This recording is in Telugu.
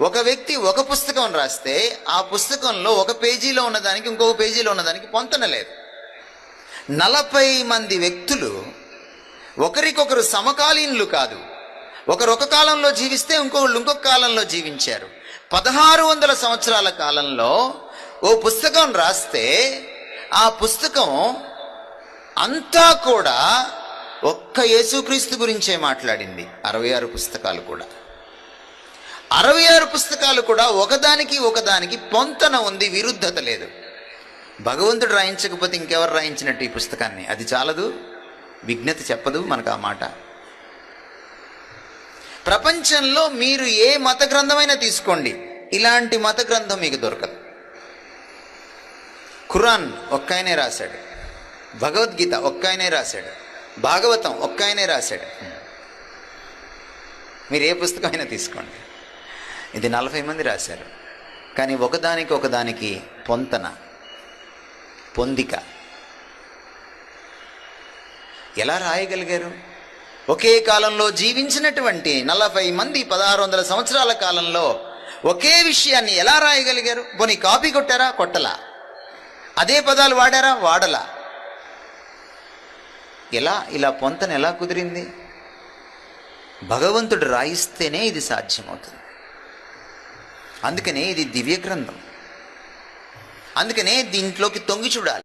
ఒక వ్యక్తి ఒక పుస్తకం రాస్తే ఆ పుస్తకంలో ఒక పేజీలో ఉన్నదానికి ఇంకొక పేజీలో ఉన్నదానికి పొంతన లేదు. 40 మంది వ్యక్తులు ఒకరికొకరు సమకాలీనులు కాదు. ఒకరు ఒక కాలంలో జీవిస్తే ఇంకొకళ్ళు ఇంకొక కాలంలో జీవించారు. 1600 సంవత్సరాల కాలంలో ఓ పుస్తకం రాస్తే ఆ పుస్తకం అంతా కూడా ఒక్క యేసుక్రీస్తు గురించే మాట్లాడింది. 66 పుస్తకాలు కూడా 66 పుస్తకాలు కూడా ఒకదానికి పొంతన ఉంది, విరుద్ధత లేదు. భగవంతుడు రాయించకపోతే ఇంకెవరు రాయించినట్టు ఈ పుస్తకాన్ని? అది చాలదు, విజ్ఞత చెప్పదు మనకు ఆ మాట. ప్రపంచంలో మీరు ఏ మత గ్రంథమైనా తీసుకోండి, ఇలాంటి మత గ్రంథం మీకు దొరకదు. ఖురాన్ ఒక్క ఆయనే రాశాడు, భగవద్గీత ఒక్క ఆయనే రాశాడు, భాగవతం ఒక్క ఆయనే రాశాడు. మీరు ఏ పుస్తకమైనా తీసుకోండి, ఇది 40 మంది రాశారు. కానీ ఒకదానికి పొంతన, పొందిక ఎలా రాయగలిగారు? ఒకే కాలంలో జీవించినటువంటి 40 మంది 1600 సంవత్సరాల కాలంలో ఒకే విషయాన్ని ఎలా రాయగలిగారు? పోనీ కాపీ కొట్టారా? కొట్టలా. అదే పదాలు వాడారా? వాడలా. ఇలా పొంతన ఎలా కుదిరింది? భగవంతుడు రాయిస్తేనే ఇది సాధ్యమవుతుంది. అందుకనే ఇది దివ్య గ్రంథం. అందుకనే దీంట్లోకి తొంగి చూడాలి.